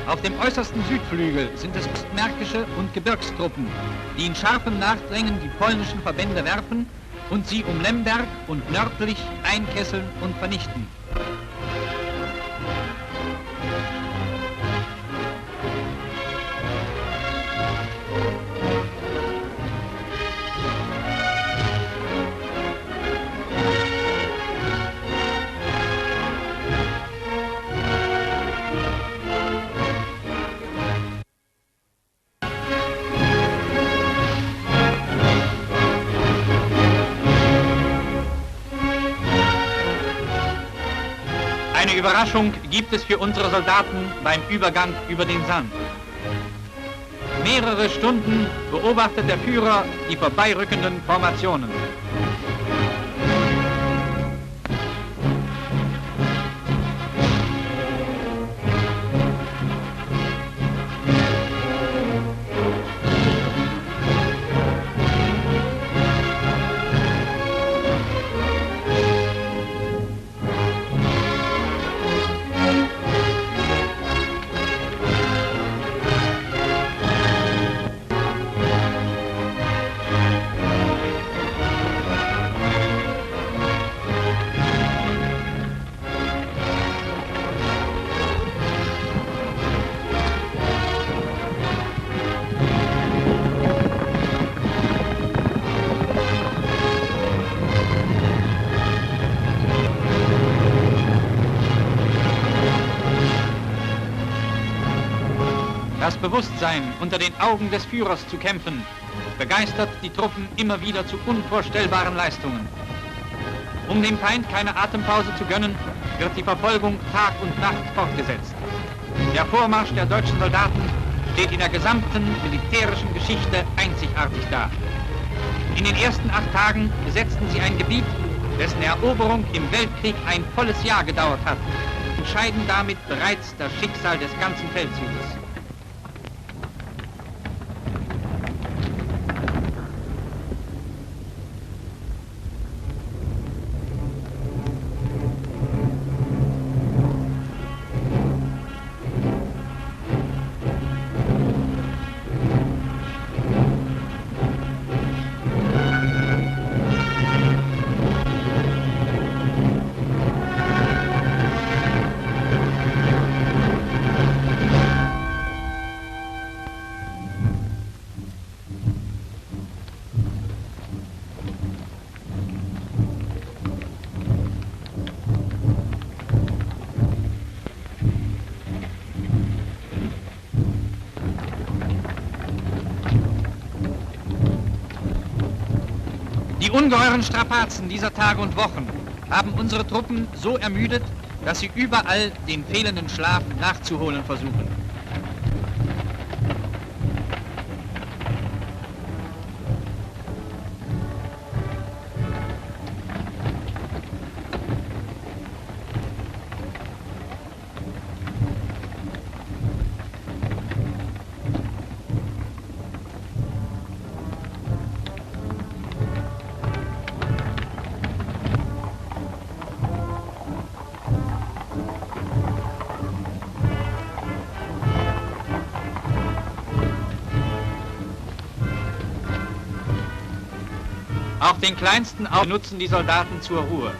Auf dem äußersten Südflügel sind es ostmärkische und Gebirgstruppen, die in scharfem Nachdrängen die polnischen Verbände werfen und sie um Lemberg und nördlich einkesseln und vernichten. Eine Überraschung gibt es für unsere Soldaten beim Übergang über den Sand. Mehrere Stunden beobachtet der Führer die vorbeirückenden Formationen. Das Bewusstsein, unter den Augen des Führers zu kämpfen, begeistert die Truppen immer wieder zu unvorstellbaren Leistungen. Um dem Feind keine Atempause zu gönnen, wird die Verfolgung Tag und Nacht fortgesetzt. Der Vormarsch der deutschen Soldaten steht in der gesamten militärischen Geschichte einzigartig da. In den ersten 8 Tagen besetzten sie ein Gebiet, dessen Eroberung im Weltkrieg ein volles Jahr gedauert hat, entscheiden damit bereits das Schicksal des ganzen Feldzuges. Die ungeheuren Strapazen dieser Tage und Wochen haben unsere Truppen so ermüdet, dass sie überall den fehlenden Schlaf nachzuholen versuchen. Auch den kleinsten nutzen die Soldaten zur Ruhe.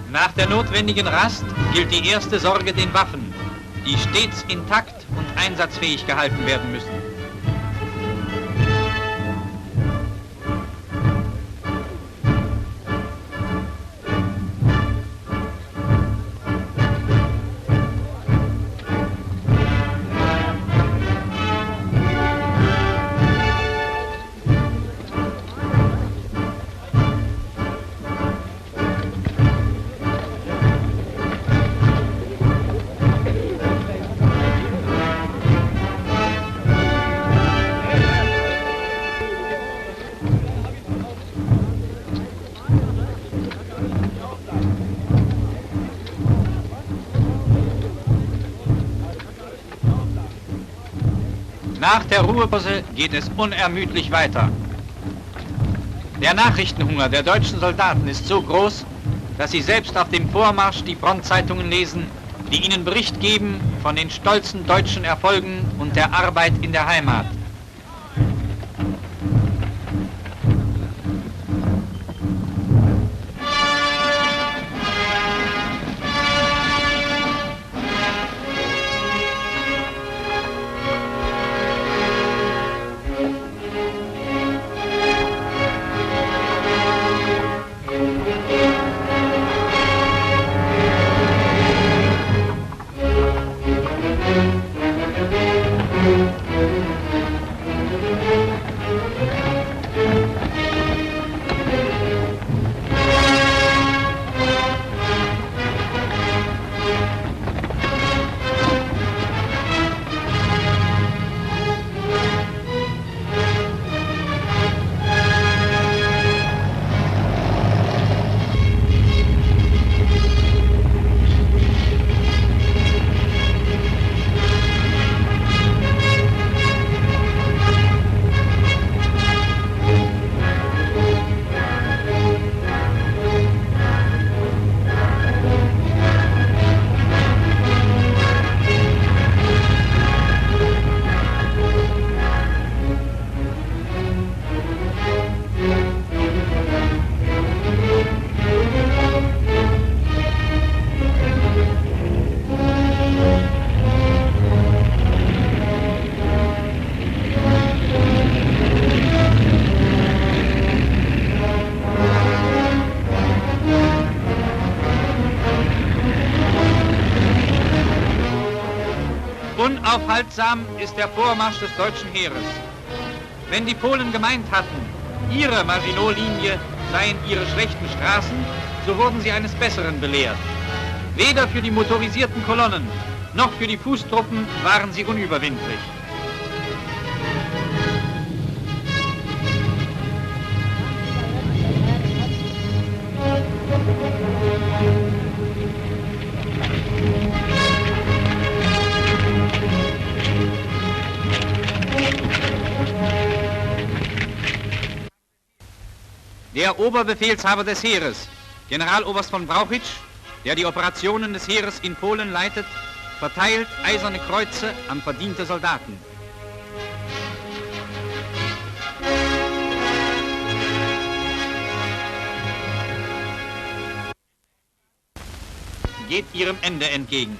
Nach der notwendigen Rast gilt die erste Sorge den Waffen, die stets intakt und einsatzfähig gehalten werden müssen. Nach der Ruhepause geht es unermüdlich weiter. Der Nachrichtenhunger der deutschen Soldaten ist so groß, dass sie selbst auf dem Vormarsch die Frontzeitungen lesen, die ihnen Bericht geben von den stolzen deutschen Erfolgen und der Arbeit in der Heimat. Unaufhaltsam ist der Vormarsch des deutschen Heeres. Wenn die Polen gemeint hatten, ihre Maginot-Linie seien ihre schlechten Straßen, so wurden sie eines Besseren belehrt. Weder für die motorisierten Kolonnen noch für die Fußtruppen waren sie unüberwindlich. Der Oberbefehlshaber des Heeres, Generaloberst von Brauchitsch, der die Operationen des Heeres in Polen leitet, verteilt eiserne Kreuze an verdiente Soldaten. Geht ihrem Ende entgegen.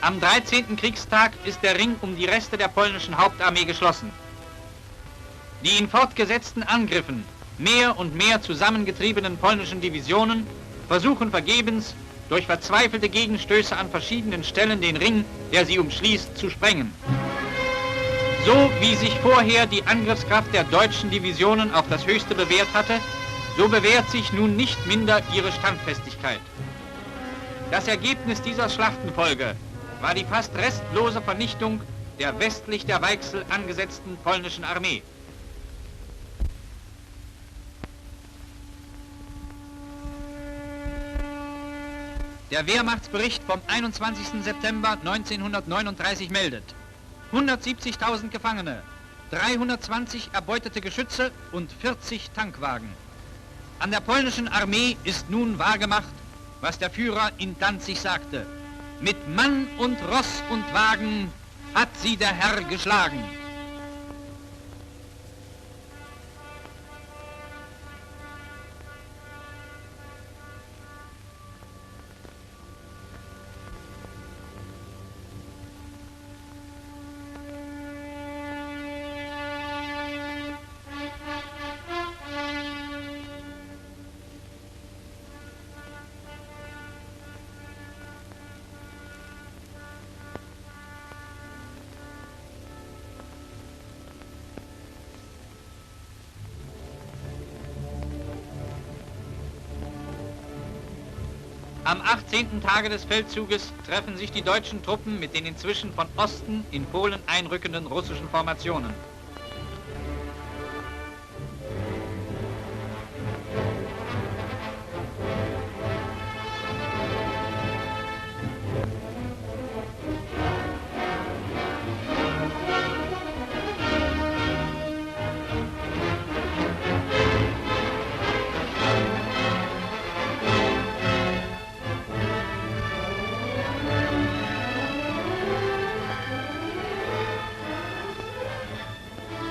Am 13. Kriegstag ist der Ring um die Reste der polnischen Hauptarmee geschlossen. Die in fortgesetzten Angriffen mehr und mehr zusammengetriebenen polnischen Divisionen versuchen vergebens, durch verzweifelte Gegenstöße an verschiedenen Stellen den Ring, der sie umschließt, zu sprengen. So wie sich vorher die Angriffskraft der deutschen Divisionen auf das Höchste bewährt hatte, so bewährt sich nun nicht minder ihre Standfestigkeit. Das Ergebnis dieser Schlachtenfolge war die fast restlose Vernichtung der westlich der Weichsel angesetzten polnischen Armee. Der Wehrmachtsbericht vom 21. September 1939 meldet: 170.000 Gefangene, 320 erbeutete Geschütze und 40 Tankwagen. An der polnischen Armee ist nun wahrgemacht, was der Führer in Danzig sagte: Mit Mann und Ross und Wagen hat sie der Herr geschlagen. Am 18. Tage des Feldzuges treffen sich die deutschen Truppen mit den inzwischen von Osten in Polen einrückenden russischen Formationen.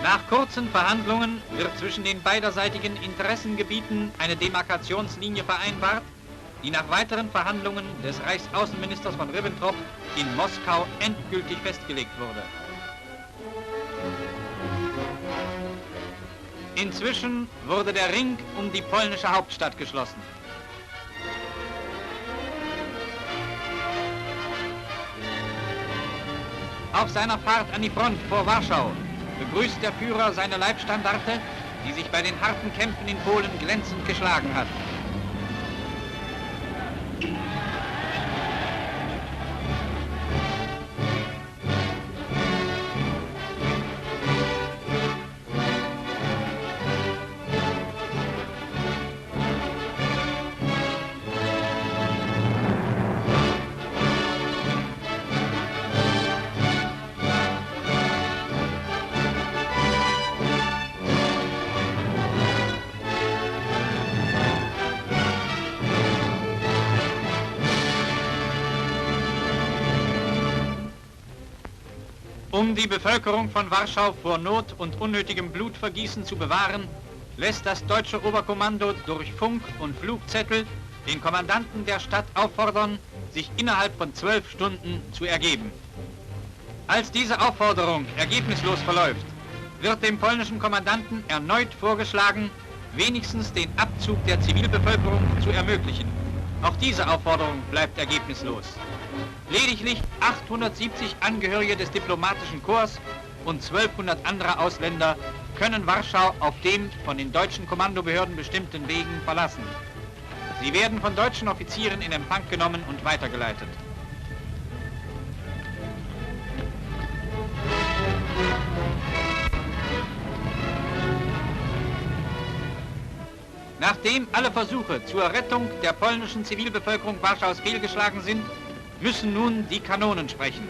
Nach kurzen Verhandlungen wird zwischen den beiderseitigen Interessengebieten eine Demarkationslinie vereinbart, die nach weiteren Verhandlungen des Reichsaußenministers von Ribbentrop in Moskau endgültig festgelegt wurde. Inzwischen wurde der Ring um die polnische Hauptstadt geschlossen. Auf seiner Fahrt an die Front vor Warschau begrüßt der Führer seine Leibstandarte, die sich bei den harten Kämpfen in Polen glänzend geschlagen hat. Um die Bevölkerung von Warschau vor Not und unnötigem Blutvergießen zu bewahren, lässt das deutsche Oberkommando durch Funk- und Flugzettel den Kommandanten der Stadt auffordern, sich innerhalb von 12 Stunden zu ergeben. Als diese Aufforderung ergebnislos verläuft, wird dem polnischen Kommandanten erneut vorgeschlagen, wenigstens den Abzug der Zivilbevölkerung zu ermöglichen. Auch diese Aufforderung bleibt ergebnislos. Lediglich 870 Angehörige des diplomatischen Korps und 1200 andere Ausländer können Warschau auf dem von den deutschen Kommandobehörden bestimmten Wegen verlassen. Sie werden von deutschen Offizieren in Empfang genommen und weitergeleitet. Nachdem alle Versuche zur Rettung der polnischen Zivilbevölkerung Warschaus fehlgeschlagen sind, müssen nun die Kanonen sprechen.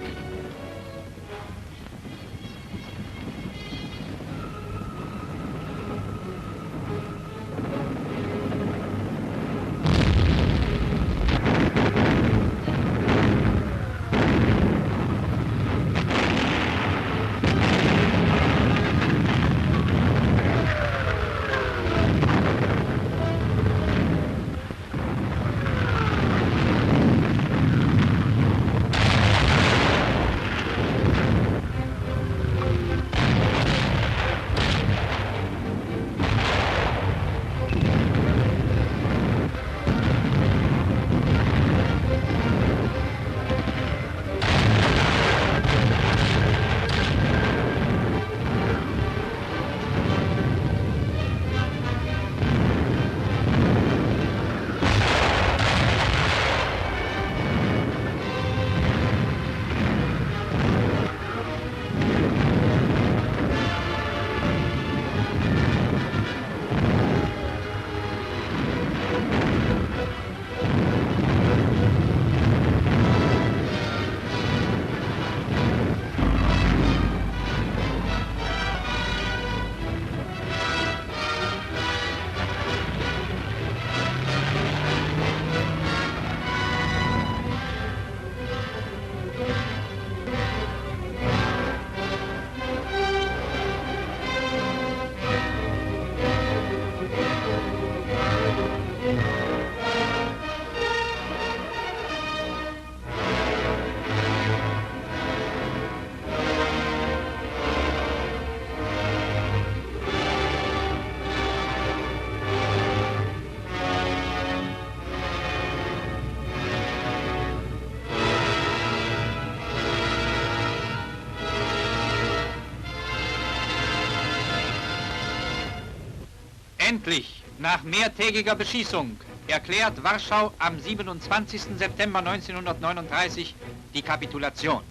Endlich, nach mehrtägiger Beschießung, erklärt Warschau am 27. September 1939 die Kapitulation.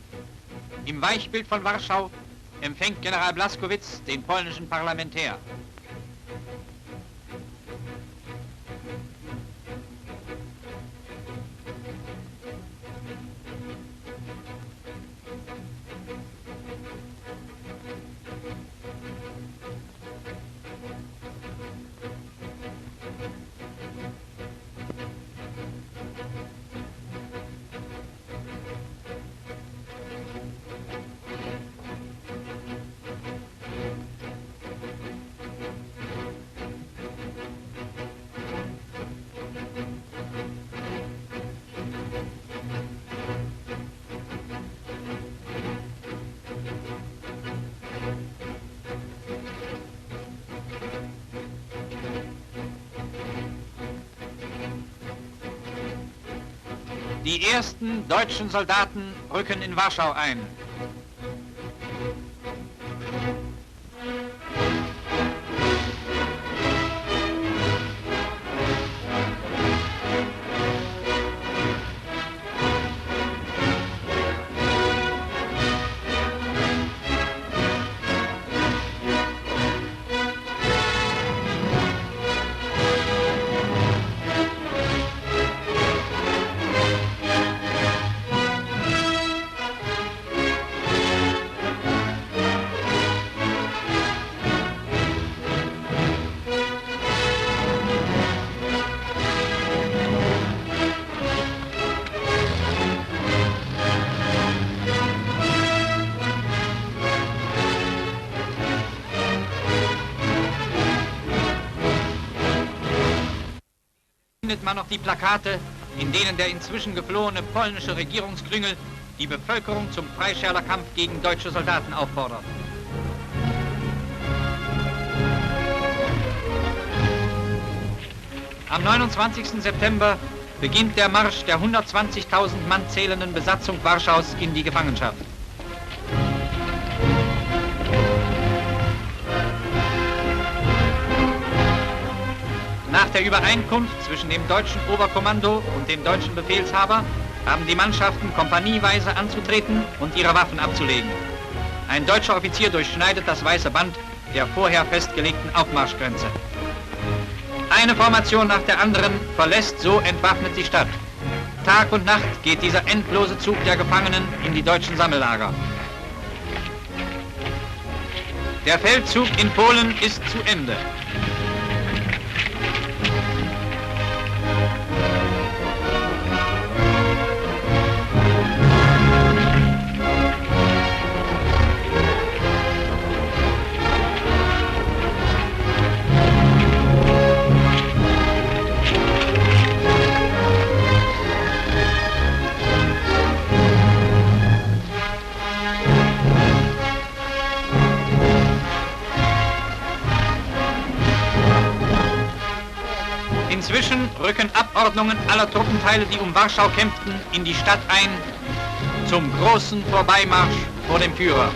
Im Weichbild von Warschau empfängt General Blaskowitz den polnischen Parlamentär. Die ersten deutschen Soldaten rücken in Warschau ein. Findet man noch die Plakate, in denen der inzwischen geflohene polnische Regierungsklüngel die Bevölkerung zum Freischärlerkampf gegen deutsche Soldaten auffordert. Am 29. September beginnt der Marsch der 120.000 Mann zählenden Besatzung Warschaus in die Gefangenschaft. Nach der Übereinkunft zwischen dem deutschen Oberkommando und dem deutschen Befehlshaber haben die Mannschaften kompanieweise anzutreten und ihre Waffen abzulegen. Ein deutscher Offizier durchschneidet das weiße Band der vorher festgelegten Aufmarschgrenze. Eine Formation nach der anderen verlässt so entwaffnet die Stadt. Tag und Nacht geht dieser endlose Zug der Gefangenen in die deutschen Sammellager. Der Feldzug in Polen ist zu Ende. Inzwischen rücken Abordnungen aller Truppenteile, die um Warschau kämpften, in die Stadt ein, zum großen Vorbeimarsch vor dem Führer.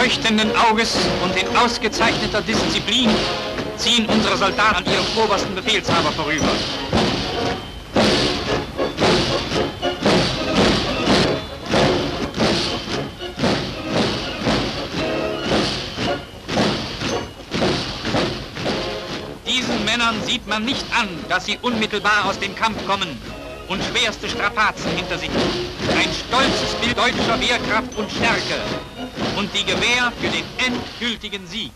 Leuchtenden Auges und in ausgezeichneter Disziplin ziehen unsere Soldaten an ihrem obersten Befehlshaber vorüber. Diesen Männern sieht man nicht an, dass sie unmittelbar aus dem Kampf kommen und schwerste Strapazen hinter sich. Ein stolzes Bild deutscher Wehrkraft und Stärke und die Gewähr für den endgültigen Sieg.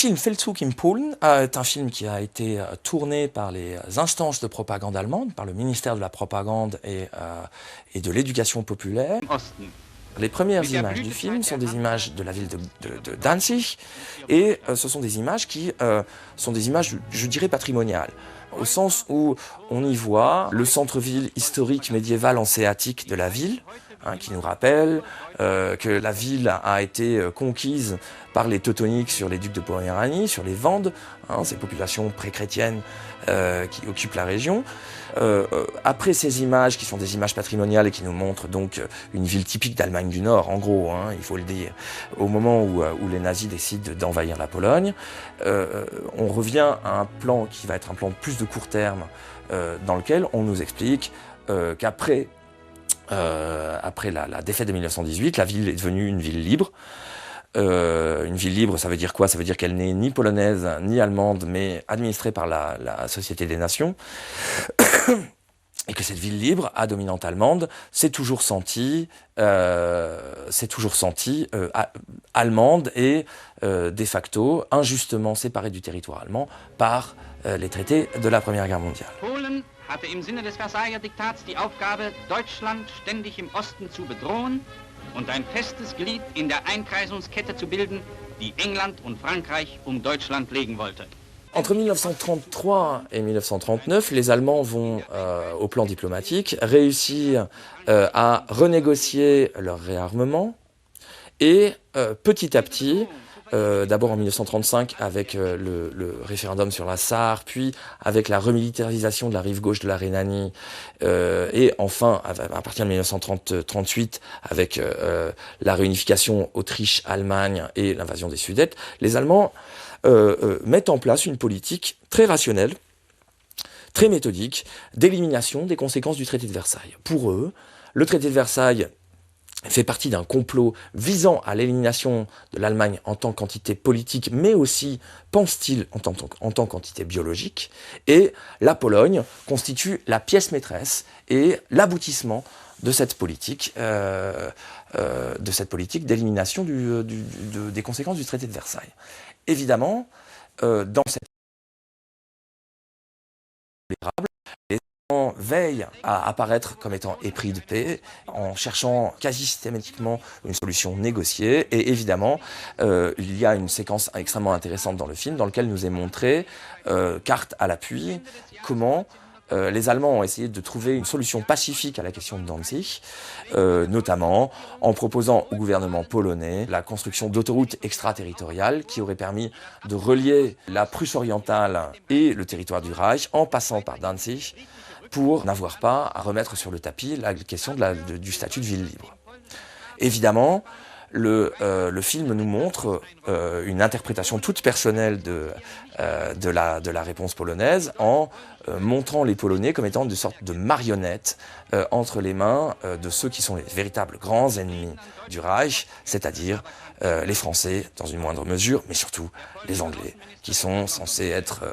film Feldzug in Polen est un film qui a été tourné par les instances de propagande allemandes, par le ministère de la propagande et de l'éducation populaire. Les premières images du film sont des images de la ville de Danzig, et ce sont des images qui sont des images, je dirais, patrimoniales, au sens où on y voit le centre-ville historique médiéval hanséatique de la ville, qui nous rappelle que la ville a été conquise par les Teutoniques sur les ducs de Poméranie, sur les Vandes, ces populations pré-chrétiennes qui occupent la région. Après ces images, qui sont des images patrimoniales et qui nous montrent donc une ville typique d'Allemagne du Nord, en gros, il faut le dire, au moment où les nazis décident d'envahir la Pologne, on revient à un plan qui va être un plan plus de court terme, dans lequel on nous explique qu'après la défaite de 1918, la ville est devenue une ville libre. Une ville libre, ça veut dire quoi? Ça veut dire qu'elle n'est ni polonaise ni allemande, mais administrée par la Société des Nations. Et que cette ville libre, à dominante allemande, s'est toujours sentie allemande et de facto injustement séparée du territoire allemand par les traités de la Première Guerre mondiale. Polen hatte im Sinne des Versailler Diktats die Aufgabe, Deutschland ständig im Osten zu bedrohen und ein festes Glied in der Einkreisungskette zu bilden, die England und Frankreich Deutschland legen wollte. Entre 1933 et 1939, les Allemands vont, au plan diplomatique, réussir à renégocier leur réarmement et petit à petit, d'abord en 1935 avec le référendum sur la Sarre, puis avec la remilitarisation de la rive gauche de la Rhénanie, et enfin à partir de 1938 avec la réunification Autriche-Allemagne et l'invasion des Sudètes, les Allemands mettent en place une politique très rationnelle, très méthodique, d'élimination des conséquences du traité de Versailles. Pour eux, le traité de Versailles fait partie d'un complot visant à l'élimination de l'Allemagne en tant qu'entité politique, mais aussi, pense-t-il, en tant qu'entité biologique. Et la Pologne constitue la pièce maîtresse et l'aboutissement de cette politique d'élimination des conséquences du traité de Versailles. Évidemment, dans cette les Allemands veillent à apparaître comme étant épris de paix, en cherchant quasi systématiquement une solution négociée. Et évidemment, il y a une séquence extrêmement intéressante dans le film, dans laquelle nous est montré, carte à l'appui, comment les Allemands ont essayé de trouver une solution pacifique à la question de Danzig, notamment en proposant au gouvernement polonais la construction d'autoroutes extraterritoriales qui auraient permis de relier la Prusse orientale et le territoire du Reich en passant par Danzig pour n'avoir pas à remettre sur le tapis la question du statut de ville libre. Évidemment, le film nous montre une interprétation toute personnelle de la réponse polonaise en montrant les Polonais comme étant de sorte de marionnettes entre les mains de ceux qui sont les véritables grands ennemis du Reich, c'est-à-dire les Français dans une moindre mesure, mais surtout les Anglais, qui sont censés être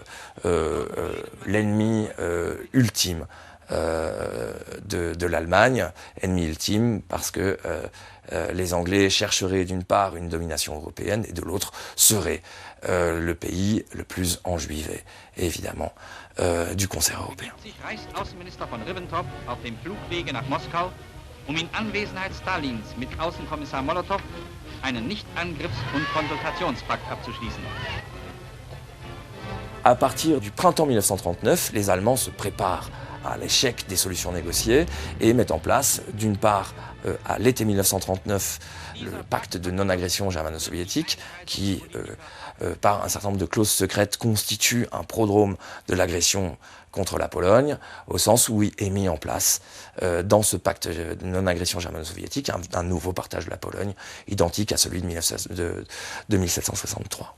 l'ennemi ultime de l'Allemagne, ennemi ultime parce que les Anglais chercheraient d'une part une domination européenne et de l'autre serait le pays le plus enjuivé, évidemment, du concert européen. Außenminister von Ribbentrop auf dem Flugwege nach Moskau, in Anwesenheit Stalins mit Außenkommissar Molotow einen Nichtangriffs- und Konsultationspakt abzuschließen. À partir du printemps 1939, les Allemands se préparent à l'échec des solutions négociées et mettent en place, d'une part, à l'été 1939, le pacte de non-agression germano-soviétique qui, par un certain nombre de clauses secrètes, constitue un prodrome de l'agression contre la Pologne, au sens où il est mis en place, dans ce pacte de non-agression germano-soviétique, un nouveau partage de la Pologne, identique à celui de 1763.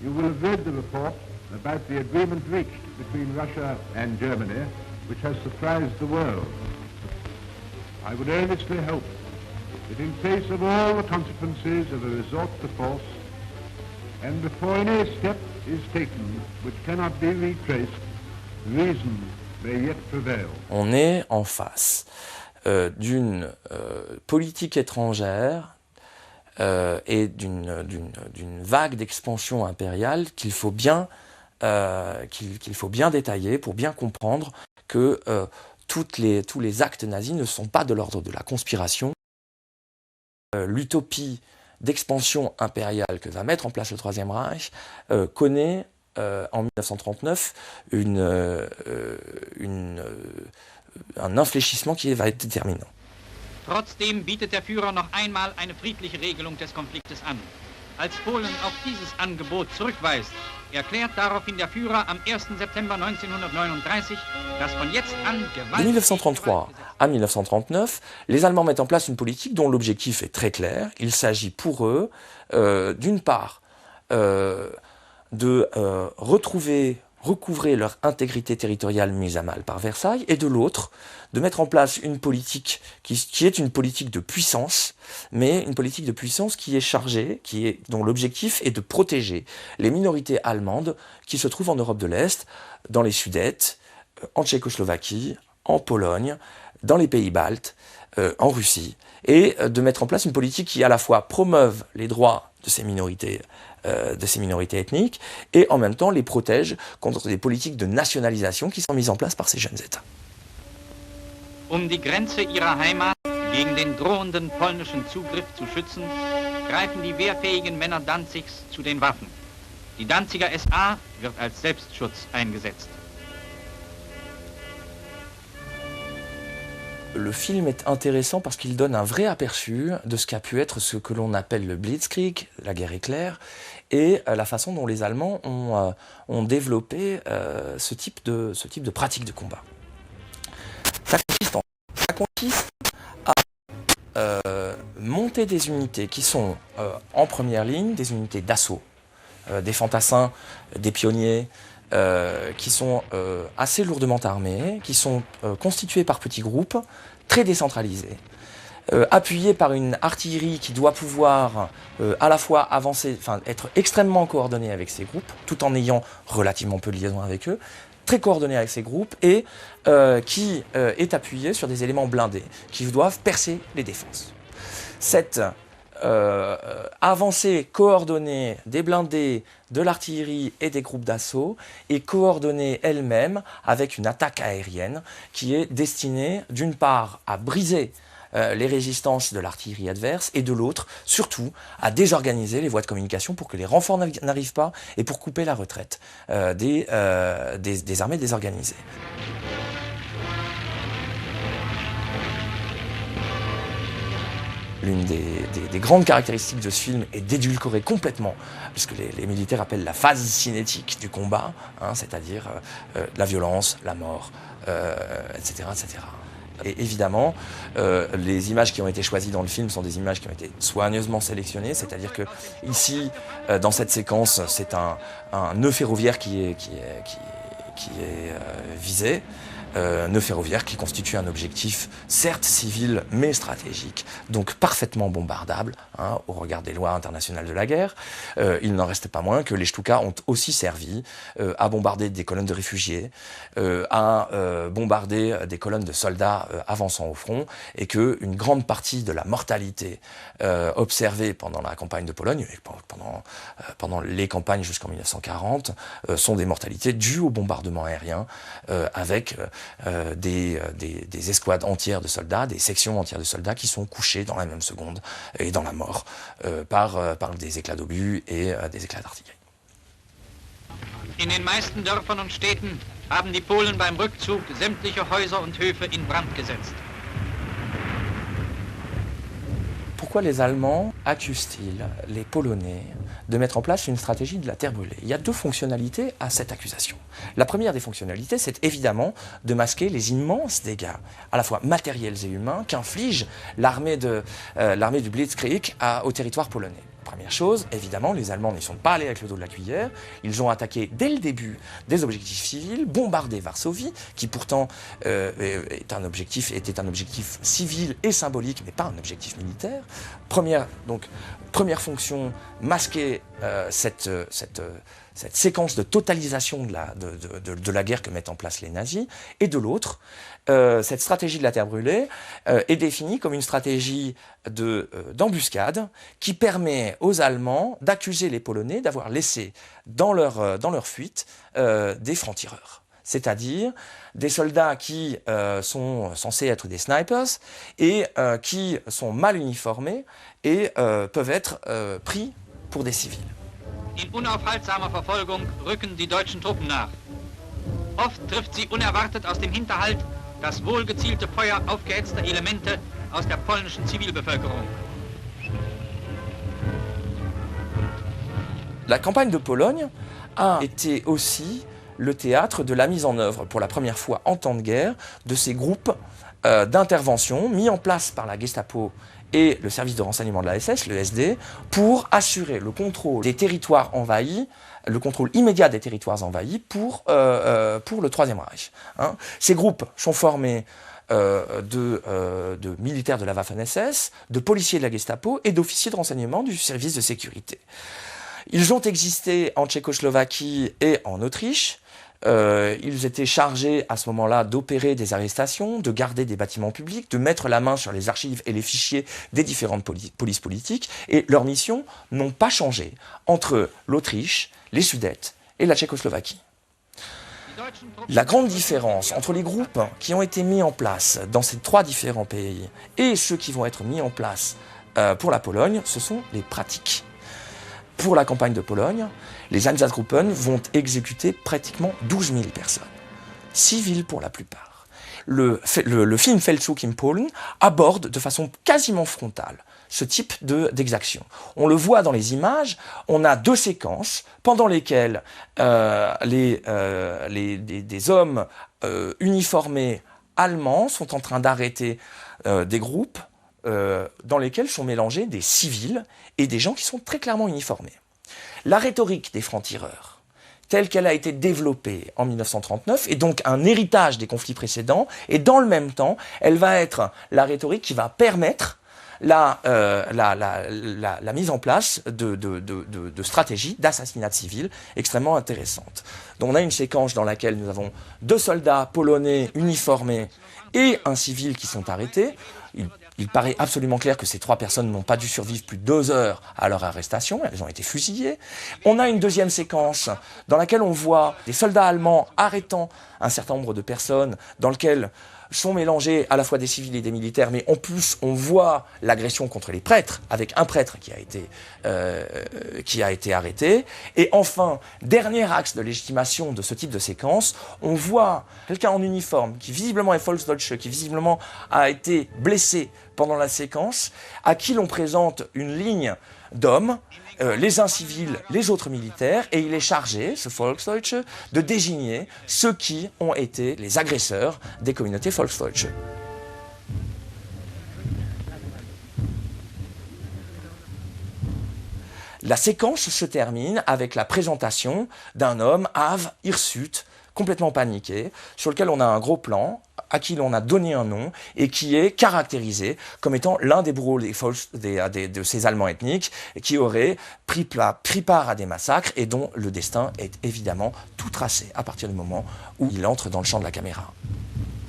You will have read the report about the agreement reached between Russia and Germany, which has surprised the world. I would earnestly hope that in face of all the consequences of a resort to force, and before any step is taken which cannot be retraced, reason may yet prevail. On est en face d'une politique étrangère et d'une vague d'expansion impériale qu'il faut bien détailler pour bien comprendre que tous les actes nazis ne sont pas de l'ordre de la conspiration. L'utopie d'expansion impériale que va mettre en place le Troisième Reich connaît en 1939 un infléchissement qui va être déterminant. Trotzdem bietet der Führer noch einmal eine friedliche Regelung des Konfliktes an. Als Polen auf dieses Angebot zurückweist, erklärt daraufhin der Führer am 1. September 1939, dass von jetzt an Gewalt... De 1933 à 1939, les Allemands mettent en place une politique dont l'objectif est très clair. Il s'agit pour eux, d'une part, de recouvrer leur intégrité territoriale mise à mal par Versailles, et de l'autre, de mettre en place une politique qui est une politique de puissance, mais une politique de puissance qui est chargée, dont l'objectif est de protéger les minorités allemandes qui se trouvent en Europe de l'Est, dans les Sudètes, en Tchécoslovaquie, en Pologne, dans les pays baltes, en Russie, et de mettre en place une politique qui à la fois promeuve les droits de ces minorités ethniques et en même temps les protège contre des politiques de nationalisation qui sont mises en place par ces jeunes États. Die Grenze ihrer Heimat gegen den drohenden polnischen Zugriff zu schützen, greifen die wehrfähigen Männer Danzigs zu den Waffen. Die Danziger SA wird als Selbstschutz eingesetzt. Le film est intéressant parce qu'il donne un vrai aperçu de ce qu'a pu être ce que l'on appelle le Blitzkrieg, la guerre éclair, et la façon dont les Allemands ont développé ce type de pratique de combat. Ça consiste à monter des unités qui sont en première ligne, des unités d'assaut, des fantassins, des pionniers, qui sont assez lourdement armés, qui sont constitués par petits groupes, très décentralisés, appuyés par une artillerie qui doit pouvoir à la fois avancer, être extrêmement coordonnée avec ces groupes, tout en ayant relativement peu de liaison avec eux, très coordonnée avec ces groupes, et qui est appuyée sur des éléments blindés, qui doivent percer les défenses. Cette avancée coordonnée des blindés, de l'artillerie et des groupes d'assaut est coordonnée elle-même avec une attaque aérienne qui est destinée d'une part à briser les résistances de l'artillerie adverse et de l'autre surtout à désorganiser les voies de communication pour que les renforts n'arrivent pas et pour couper la retraite des armées désorganisées. L'une des grandes caractéristiques de ce film est d'édulcorer complètement, puisque les militaires appellent la phase cinétique du combat, c'est-à-dire la violence, la mort, etc., etc. Et évidemment, les images qui ont été choisies dans le film sont des images qui ont été soigneusement sélectionnées, c'est-à-dire que ici, dans cette séquence, c'est un nœud ferroviaire qui est visé. Nœud ferroviaire qui constitue un objectif certes civil mais stratégique, donc parfaitement bombardable au regard des lois internationales de la guerre. Il n'en reste pas moins que les Stuka ont aussi servi à bombarder des colonnes de réfugiés, à bombarder des colonnes de soldats avançant au front, et qu'une grande partie de la mortalité observée pendant la campagne de Pologne, et pendant les campagnes jusqu'en 1940, sont des mortalités dues au bombardement aérien avec des escouades entières de soldats, des sections entières de soldats qui sont couchés dans la même seconde et dans la mort par des éclats d'obus et des éclats d'artillerie. In den meisten Dörfern und Städten haben die Polen beim Rückzug sämtliche Häuser und Höfe in Brand gesetzt. Pourquoi les Allemands accusent-ils les Polonais de mettre en place une stratégie de la terre brûlée? Il y a deux fonctionnalités à cette accusation. La première des fonctionnalités, c'est évidemment de masquer les immenses dégâts, à la fois matériels et humains, qu'inflige l'armée du Blitzkrieg au territoire polonais. Première chose, évidemment, les Allemands n'y sont pas allés avec le dos de la cuillère. Ils ont attaqué dès le début des objectifs civils, bombardé Varsovie, qui pourtant était un objectif civil et symbolique, mais pas un objectif militaire. Première fonction, masquer cette séquence de totalisation de la guerre que mettent en place les nazis, et de l'autre, cette stratégie de la terre brûlée est définie comme une stratégie d'embuscade qui permet aux Allemands d'accuser les Polonais d'avoir laissé dans leur fuite des francs-tireurs. C'est-à-dire des soldats qui sont censés être des snipers et qui sont mal uniformés et peuvent être pris pour des civils. In unaufhaltsamer Verfolgung rücken die deutschen Truppen nach. Oft trifft sie unerwartet aus dem Hinterhalt das wohlgezielte Feuer aufgehetzter Elemente aus der polnischen Zivilbevölkerung. La campagne de Pologne a été aussi le théâtre de la mise en œuvre, pour la première fois en temps de guerre, de ces groupes d'intervention mis en place par la Gestapo et le service de renseignement de la SS, le SD, pour assurer le contrôle des territoires envahis, le contrôle immédiat des territoires envahis pour le Troisième Reich. Hein. Ces groupes sont formés de militaires de la Waffen-SS, de policiers de la Gestapo et d'officiers de renseignement du service de sécurité. Ils ont existé en Tchécoslovaquie et en Autriche. Ils étaient chargés à ce moment-là d'opérer des arrestations, de garder des bâtiments publics, de mettre la main sur les archives et les fichiers des différentes polices politiques. Et leurs missions n'ont pas changé entre l'Autriche, les Sudètes et la Tchécoslovaquie. La grande différence entre les groupes qui ont été mis en place dans ces trois différents pays et ceux qui vont être mis en place pour la Pologne, ce sont les pratiques. Pour la campagne de Pologne, les Einsatzgruppen vont exécuter pratiquement 12 000 personnes, civiles pour la plupart. Le film Feldzug in Polen aborde de façon quasiment frontale ce type d'exaction. On le voit dans les images, on a deux séquences pendant lesquelles des hommes uniformés allemands sont en train d'arrêter des groupes dans lesquels sont mélangés des civils et des gens qui sont très clairement uniformés. La rhétorique des francs-tireurs, telle qu'elle a été développée en 1939, est donc un héritage des conflits précédents, et dans le même temps, elle va être la rhétorique qui va permettre la mise en place de stratégies d'assassinat civil extrêmement intéressantes. Donc on a une séquence dans laquelle nous avons deux soldats polonais uniformés et un civil qui sont arrêtés. Il paraît absolument clair que ces trois personnes n'ont pas dû survivre plus de 2 heures à leur arrestation, elles ont été fusillées. On a une deuxième séquence dans laquelle on voit des soldats allemands arrêtant un certain nombre de personnes, dans lequel sont mélangés à la fois des civils et des militaires, mais en plus on voit l'agression contre les prêtres, avec un prêtre qui a été arrêté. Et enfin, dernier axe de légitimation de ce type de séquence, on voit quelqu'un en uniforme qui visiblement est Volksdeutsche, qui visiblement a été blessé pendant la séquence, à qui l'on présente une ligne d'hommes, les uns civils, les autres militaires, et il est chargé, ce Volksdeutsche, de désigner ceux qui ont été les agresseurs des communautés Volksdeutsche. La séquence se termine avec la présentation d'un homme, Have Hirsute, complètement paniqué, sur lequel on a un gros plan, à qui l'on a donné un nom, et qui est caractérisé comme étant l'un des bourreaux de ces Allemands ethniques, qui auraient pris part à des massacres, et dont le destin est évidemment tout tracé à partir du moment où il entre dans le champ de la caméra.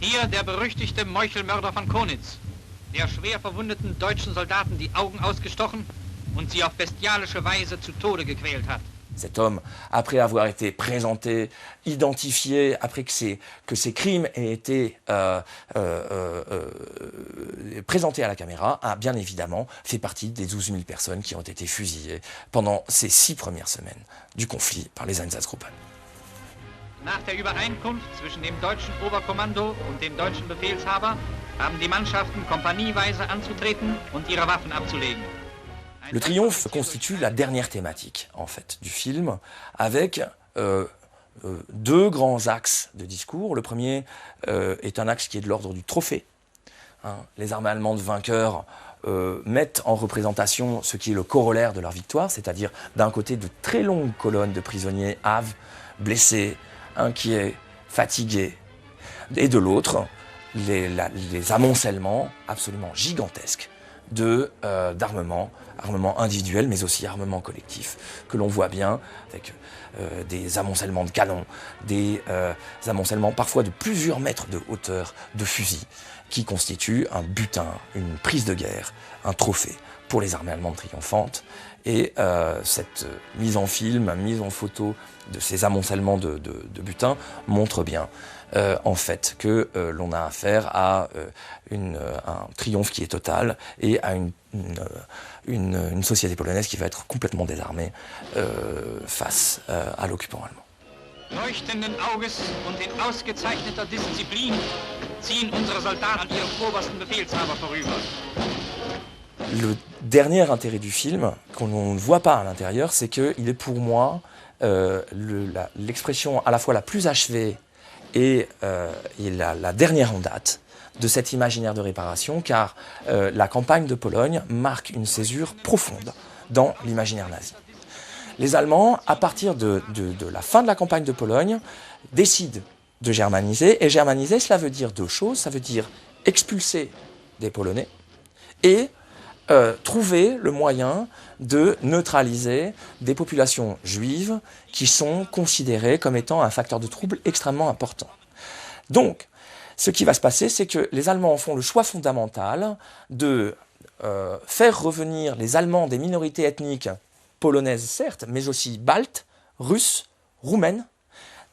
Hier der berüchtigte Meuchelmörder von Konitz, der schwer verwundeten deutschen Soldaten die Augen ausgestochen und sie auf bestialische Weise zu Tode gequält hat. Cet homme, après avoir été présenté, identifié, après que ces crimes aient été présentés à la caméra, a bien évidemment fait partie des 12 000 personnes qui ont été fusillées pendant ces 6 premières semaines du conflit par les Einsatzgruppen. Nach der Übereinkunft zwischen dem deutschen Oberkommando und dem deutschen Befehlshaber haben die Mannschaften kompanieweise anzutreten und ihre Waffen abzulegen. Le triomphe constitue la dernière thématique, en fait, du film, avec deux grands axes de discours. Le premier est un axe qui est de l'ordre du trophée. Les armées allemandes vainqueurs mettent en représentation ce qui est le corollaire de leur victoire, c'est-à-dire d'un côté de très longues colonnes de prisonniers hâves, blessés, inquiets, fatigués, et de l'autre, les amoncellements absolument gigantesques d'armement, armement individuel mais aussi armement collectif, que l'on voit bien avec des amoncellements de canons, des amoncellements parfois de plusieurs mètres de hauteur de fusils, qui constituent un butin, une prise de guerre, un trophée pour les armées allemandes triomphantes. Et cette mise en film, mise en photo de ces amoncellements de butin montre bien en fait que l'on a affaire à un triomphe qui est total et à une société polonaise qui va être complètement désarmée face à l'occupant allemand. Leuchtenden Auges und in ausgezeichneter Disziplin ziehen unsere Soldaten an ihrem obersten Befehlshaber vorüber. Le dernier intérêt du film, qu'on ne voit pas à l'intérieur, c'est qu'il est pour moi l'expression à la fois la plus achevée et la dernière en date de cet imaginaire de réparation, car la campagne de Pologne marque une césure profonde dans l'imaginaire nazi. Les Allemands, à partir de la fin de la campagne de Pologne, décident de germaniser. Et germaniser, cela veut dire deux choses. Ça veut dire expulser des Polonais et trouver le moyen de neutraliser des populations juives qui sont considérées comme étant un facteur de trouble extrêmement important. Donc, ce qui va se passer, c'est que les Allemands font le choix fondamental de faire revenir les Allemands des minorités ethniques polonaises certes, mais aussi baltes, russes, roumaines,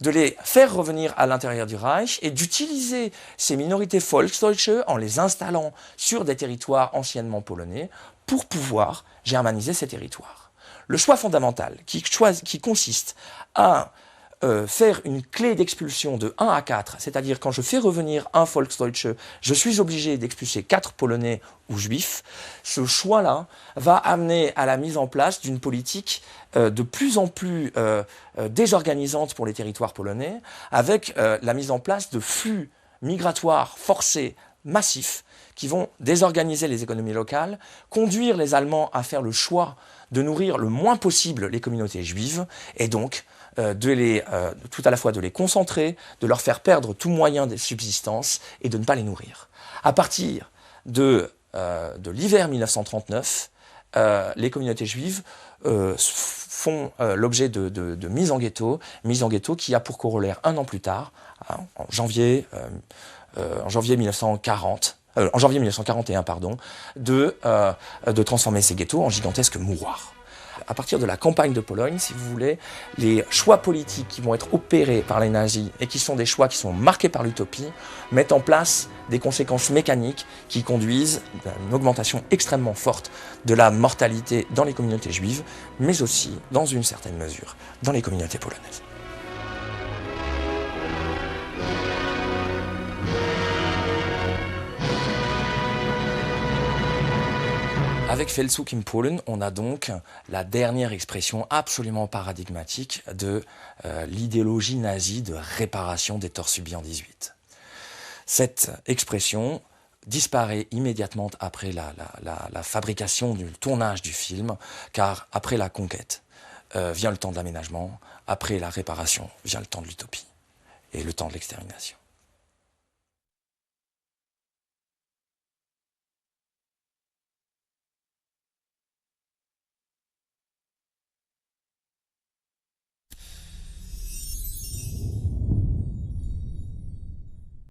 de les faire revenir à l'intérieur du Reich et d'utiliser ces minorités Volksdeutsche en les installant sur des territoires anciennement polonais pour pouvoir germaniser ces territoires. Le choix fondamental qui consiste à faire une clé d'expulsion de 1 à 4, c'est-à-dire quand je fais revenir un Volksdeutsche, je suis obligé d'expulser 4 Polonais ou Juifs, ce choix-là va amener à la mise en place d'une politique de plus en plus désorganisante pour les territoires polonais, avec la mise en place de flux migratoires forcés massifs qui vont désorganiser les économies locales, conduire les Allemands à faire le choix de nourrir le moins possible les communautés juives, et donc tout à la fois de les concentrer, de leur faire perdre tout moyen de subsistance et de ne pas les nourrir. À partir de l'hiver 1939, les communautés juives font l'objet de mise en ghetto qui a pour corollaire un an plus tard, en janvier 1941, de transformer ces ghettos en gigantesques mouroirs. À partir de la campagne de Pologne, si vous voulez, les choix politiques qui vont être opérés par les nazis et qui sont des choix qui sont marqués par l'utopie, mettent en place des conséquences mécaniques qui conduisent à une augmentation extrêmement forte de la mortalité dans les communautés juives, mais aussi, dans une certaine mesure, dans les communautés polonaises. Avec Feldzug in Polen, on a donc la dernière expression absolument paradigmatique de l'idéologie nazie de réparation des torts subis en 18. Cette expression disparaît immédiatement après la fabrication du tournage du film, car après la conquête vient le temps de l'aménagement, après la réparation vient le temps de l'utopie et le temps de l'extermination.